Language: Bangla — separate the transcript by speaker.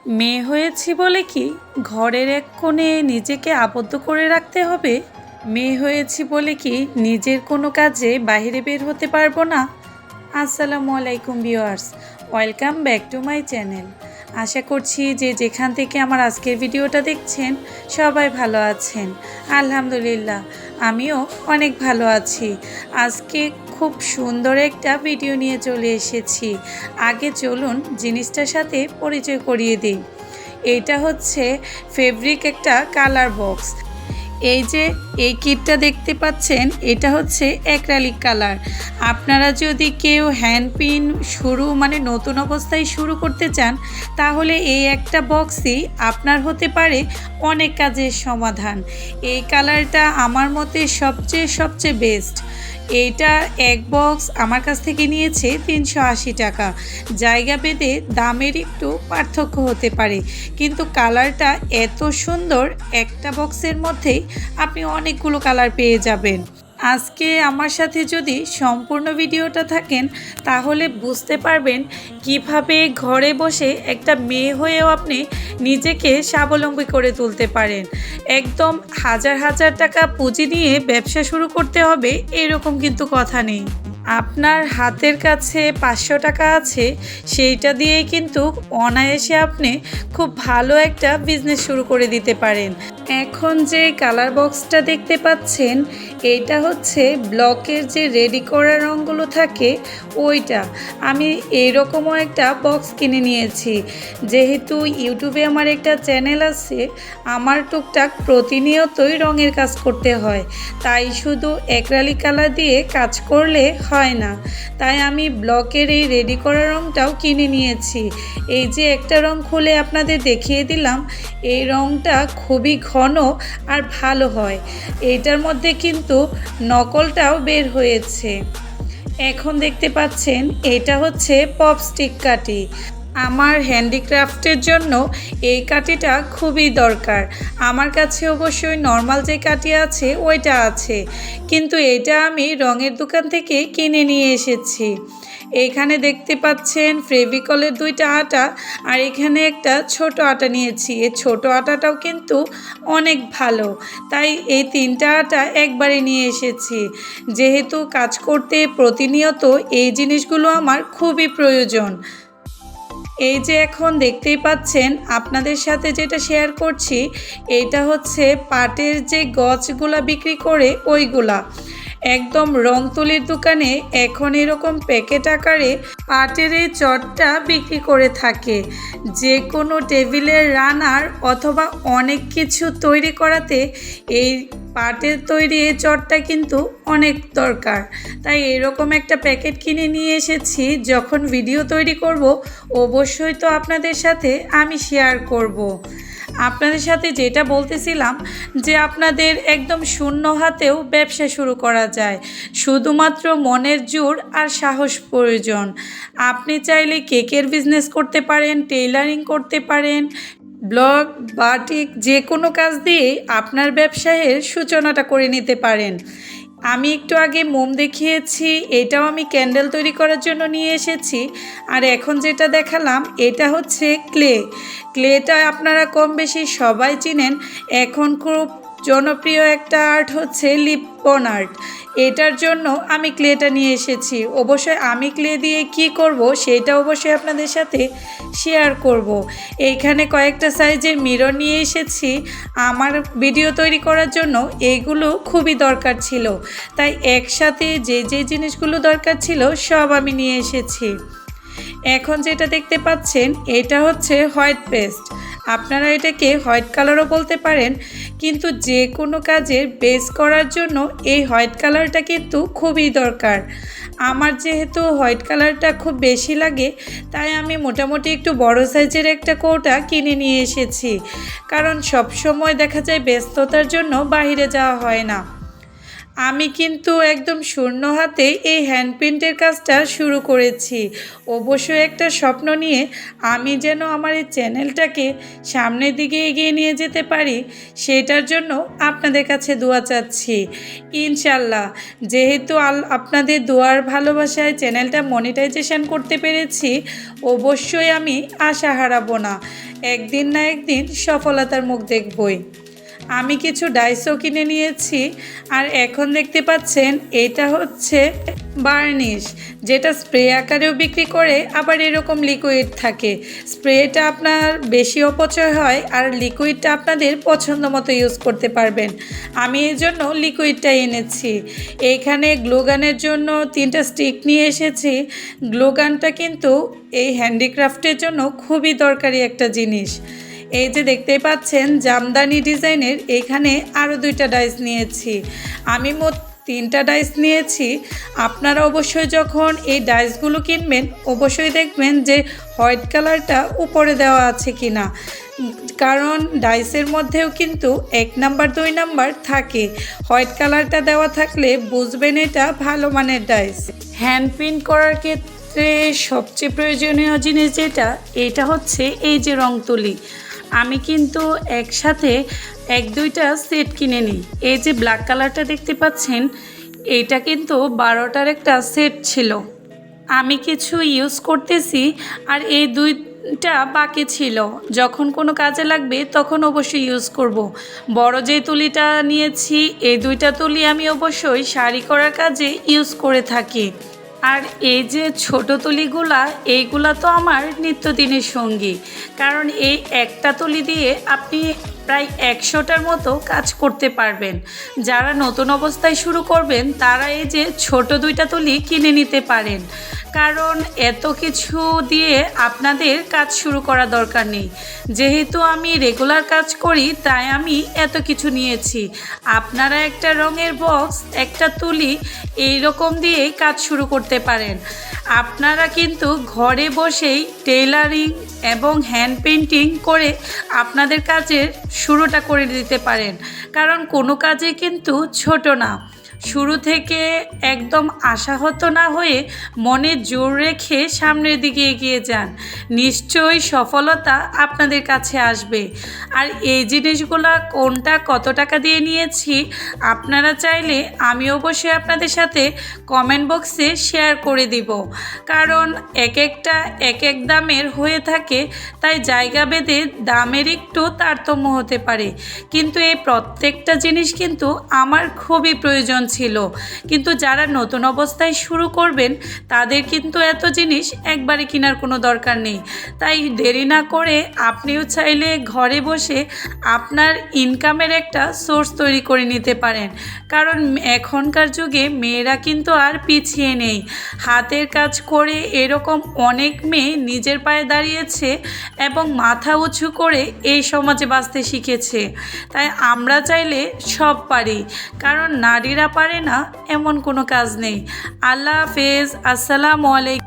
Speaker 1: মেয়ে হয়েছি বলে কি ঘরের এক কোণে নিজেকে আবদ্ধ করে রাখতে হবে? মেয়ে হয়েছি বলে কি নিজের কোনো কাজে বাইরে বের হতে পারবো না? আসসালামু আলাইকুম viewers, welcome back to my channel. আশা করছি যে যেখান থেকে আমার আজকের ভিডিওটা দেখছেন সবাই ভালো আছেন। আলহামদুলিল্লাহ, আমিও অনেক ভালো আছি। আজকে খুব সুন্দর একটা ভিডিও নিয়ে চলে এসেছি। আগে চলুন জিনিসটার সাথে পরিচয় করিয়ে দিই। এইটা হচ্ছে ফেব্রিক একটা কালার বক্স। এই কিটটা দেখতে পাচ্ছেন, এটা হচ্ছে অ্যাক্রিলিক কালার। আপনারা যদি কেউ হ্যান্ড পিন নতুন অবস্থায় শুরু করতে চান, তাহলে এই একটা বক্সই আপনার হতে পারে অনেক কাজের সমাধান। এই কালারটা আমার মতে সবচেয়ে বেস্ট। এইটা এক বক্স আমার কাছ থেকে নিয়েছে 380 টাকা। জায়গা ভেদে দামের একটু পার্থক্য হতে পারে, কিন্তু কালারটা এত সুন্দর, একটা বক্সের মধ্যেই আপনি অনেকগুলো কালার পেয়ে যাবেন। আজকে আমার সাথে যদি সম্পূর্ণ ভিডিওটা থাকেন, তাহলে বুঝতে পারবেন কিভাবে ঘরে বসে একটা মেয়ে হয়েও আপনি নিজেকে স্বাবলম্বী করে তুলতে পারেন। একদম হাজার হাজার টাকা পুঁজি নিয়ে ব্যবসা শুরু করতে হবে এরকম কিন্তু কথা নেই। আপনার হাতের কাছে 500 টাকা আছে, সেইটা দিয়েই কিন্তু অনায়াসে আপনি খুব ভালো একটা বিজনেস শুরু করে দিতে পারেন। এখন যে কালার বক্সটা দেখতে পাচ্ছেন, এইটা হচ্ছে ব্লকের যে রেডি করা রঙগুলো থাকে ওইটা। আমি এইরকমও একটা বক্স কিনে নিয়েছি। যেহেতু ইউটিউবে আমার একটা চ্যানেল আছে, আমার টুকটাক প্রতিনিয়তই রঙের কাজ করতে হয়, তাই শুধু অ্যাক্রিলিক কালার দিয়ে কাজ করলে হয় না। তাই আমি ব্লকের এই রেডি করা রঙটাও কিনে নিয়েছি। এই যে একটা রঙ খুলে আপনাদের দেখিয়ে দিলাম, এই রঙটা খুবই ঘন আর ভালো হয়। এইটার মধ্যে কিন্তু নকলটাও বের হয়েছে। এখন দেখতে পাচ্ছেন, এটা হচ্ছে পপস্টিক কাঠি। আমার হ্যান্ডিক্রাফটের জন্য এই কাঠিটা খুবই দরকার। আমার কাছে অবশ্যই নর্মাল যে কাঠি আছে ওইটা আছে, কিন্তু এটা আমি রঙের দোকান থেকে কিনে নিয়ে এসেছি। এইখানে দেখতে পাচ্ছেন ফেভিকলের 2টা আটা, আর এখানে একটা ছোট আটা নিয়েছি। এই ছোট আটাটাও কিন্তু অনেক ভালো, তাই এই 3টা আটা একবারে নিয়ে এসেছি। যেহেতু কাজ করতে প্রতিনিয়ত এই জিনিসগুলো আমার খুবই প্রয়োজন। এই যে এখন দেখতেই পাচ্ছেন, আপনাদের সাথে যেটা শেয়ার করছি, এইটা হচ্ছে পাটের যে গছগুলা বিক্রি করে ওইগুলা। একদম রং তুলির দোকানে এখন এরকম প্যাকেট আকারে পাটের এই চটটা বিক্রি করে থাকে। যে কোনো টেবিলের রানার অথবা অনেক কিছু তৈরি করাতে এই পাটের তৈরি এই চটটা কিন্তু অনেক দরকার। তাই এরকম একটা প্যাকেট কিনে নিয়ে এসেছি। যখন ভিডিও তৈরি করব, অবশ্যই তো আপনাদের সাথে আমি শেয়ার করব। আপনাদের সাথে যেটা বলতেছিলাম, যে আপনাদের একদম শূন্য হাতেও ব্যবসা শুরু করা যায়, শুধুমাত্র মনের জোর আর সাহস প্রয়োজন। আপনি চাইলে কেকের বিজনেস করতে পারেন, টেইলারিং করতে পারেন, ব্লগ, বাটিক, যে কোনো কাজ দিয়ে আপনার ব্যবসায়ের সূচনাটা করে নিতে পারেন। আমি একটু আগে মোম দেখিয়েছি, এটাও আমি ক্যান্ডেল তৈরি করার জন্য নিয়ে এসেছি। আর এখন যেটা দেখালাম, এটা হচ্ছে ক্লেটা আপনারা কম বেশি সবাই চিনেন। এখন খুব জনপ্রিয় একটা আর্ট হচ্ছে লিপন আর্ট। এটার জন্য আমি ক্লেটা নিয়ে এসেছি। অবশ্যই আমি ক্লে দিয়ে কি করব সেটা অবশ্যই আপনাদের সাথে শেয়ার করব। এইখানে কয়েকটা সাইজের মিরর নিয়ে এসেছি। আমার ভিডিও তৈরি করার জন্য এইগুলো খুবই দরকার ছিল, তাই একসাথে যে জিনিসগুলো দরকার ছিল সব আমি নিয়ে এসেছি। এখন যেটা দেখতে পাচ্ছেন, এটা হচ্ছে হোয়াইট পেস্ট। আপনারা এটাকে হোয়াইট কালারও বলতে পারেন, কিন্তু যে কোনো কাজের বেস করার জন্য এই হোয়াইট কালারটা কিন্তু খুবই দরকার। আমার যেহেতু হোয়াইট কালারটা খুব বেশি লাগে, তাই আমি মোটামুটি একটু বড় সাইজের একটা কৌটা কিনে নিয়ে এসেছি। কারণ সব সময় দেখা যায় ব্যস্ততার জন্য বাইরে যাওয়া হয় না। আমি কিন্তু একদম শূন্য হাতে এই হ্যান্ড পেইন্টের কাজটা শুরু করেছি। অবশ্যই একটা স্বপ্ন নিয়ে আমি যেন আমার এই চ্যানেলটাকে সামনের দিকে এগিয়ে নিয়ে যেতে পারি, সেটার জন্য আপনাদের কাছে দোয়া চাচ্ছি। ইনশাল্লাহ, যেহেতু আপনাদের দোয়ার ভালোবাসায় চ্যানেলটা মনিটাইজেশন করতে পেরেছি, অবশ্যই আমি আশা হারাবো না। একদিন না একদিন সফলতার মুখ দেখবই। আমি কিছু ডাইসও কিনে নিয়েছি। আর এখন দেখতে পাচ্ছেন এটা হচ্ছে বার্নিশ, যেটা স্প্রে আকারেও বিক্রি করে, আবার এরকম লিকুইড থাকে। স্প্রেটা আপনার বেশি অপচয় হয় আর লিকুইডটা আপনাদের পছন্দ মতো ইউজ করতে পারবেন। আমি এই জন্য লিকুইডটা এনেছি। এইখানে গ্লোগানের জন্য 3টা স্টিক নিয়ে এসেছি। গ্লোগানটা কিন্তু এই হ্যান্ডিক্রাফটের জন্য খুবই দরকারি একটা জিনিস। এই যে দেখতেই পাচ্ছেন জামদানি ডিজাইনের এইখানে আরও 2টা ডাইস নিয়েছি। আমি মোট 3টা ডাইস নিয়েছি। আপনারা অবশ্যই যখন এই ডাইসগুলো কিনবেন অবশ্যই দেখবেন যে হোয়াইট কালারটা উপরে দেওয়া আছে কি না, কারণ ডাইসের মধ্যেও কিন্তু 1 নাম্বার 2 নাম্বার থাকে। হোয়াইট কালারটা দেওয়া থাকলে বুঝবেন এটা ভালো মানের ডাইস। হ্যান্ড প্রিন্ট করার ক্ষেত্রে সবচেয়ে প্রয়োজনীয় জিনিস যেটা, এটা হচ্ছে এই যে রং তুলি। আমি কিন্তু একসাথে 1-2টা সেট কিনে নিই। এই যে ব্ল্যাক কালারটা দেখতে পাচ্ছেন, এইটা কিন্তু 12টার একটা সেট ছিল। আমি কিছু ইউজ করতেছি আর এই 2টা বাকি ছিল। যখন কোনো কাজে লাগবে তখন অবশ্যই ইউজ করব। বড় যে তুলিটা নিয়েছি, এই 2টা তুলি আমি অবশ্যই শাড়ি করার কাজে ইউজ করে থাকি। আর এই যে ছোট তুলিগুলা, এইগুলা তো আমার নিত্যদিনের সঙ্গী, কারণ এই একটা তুলি দিয়ে আপনি প্রায় 100টার মতো কাজ করতে পারবেন। যারা নতুন অবস্থায় শুরু করবেন তারা এই যে ছোট 2টা তুলি কিনে নিতে পারেন, কারণ এত কিছু দিয়ে আপনাদের কাজ শুরু করা দরকার নেই। যেহেতু আমি রেগুলার কাজ করি তাই আমি এত কিছু নিয়েছি। আপনারা একটা রঙের বক্স, একটা তুলি এই রকম দিয়ে কাজ শুরু করতে পারেন। আপনারা কিন্তু ঘরে বসেই টেইলারিং এবং হ্যান্ড পেইন্টিং করে আপনাদের কাজের শুরুটা করে দিতে পারেন, কারণ কোনো কাজে কিন্তু ছোট না। শুরু থেকে একদম আশাহত না হয়ে মনে জোর রেখে সামনের দিকে এগিয়ে যান, নিশ্চয়ই সফলতা আপনাদের কাছে আসবে। আর এই জিনিসগুলো কোনটা কত টাকা দিয়ে নিয়েছি আপনারা চাইলে আমি অবশ্যই আপনাদের সাথে কমেন্ট বক্সে শেয়ার করে দিব, কারণ এক একটা এক এক দামের হয়ে থাকে, তাই জায়গা ভেদে দামের একটু তারতম্য হতে পারে। কিন্তু এই প্রত্যেকটা জিনিস কিন্তু আমার খুবই প্রয়োজন ছিল। কিন্তু যারা নতুন অবস্থায় শুরু করবেন তাদের কিন্তু এত জিনিস একবারে কেনার কোনো দরকার নেই। তাই দেরি না করে আপনিও চাইলে ঘরে বসে আপনার ইনকামের একটা সোর্স তৈরি করে নিতে পারেন, কারণ এখনকার যুগে মেয়েরা কিন্তু আর পিছিয়ে নেই। হাতের কাজ করে এরকম অনেক মেয়ে নিজের পায়ে দাঁড়িয়েছে এবং মাথা উঁচু করে এই সমাজে বাঁচতে শিখেছে। তাই আমরা চাইলে সব পারি, কারণ নারীরা পারে না এমন কোনো কাজ নেই। আল্লাহ হাফেজ। আসসালামু আলাইকুম।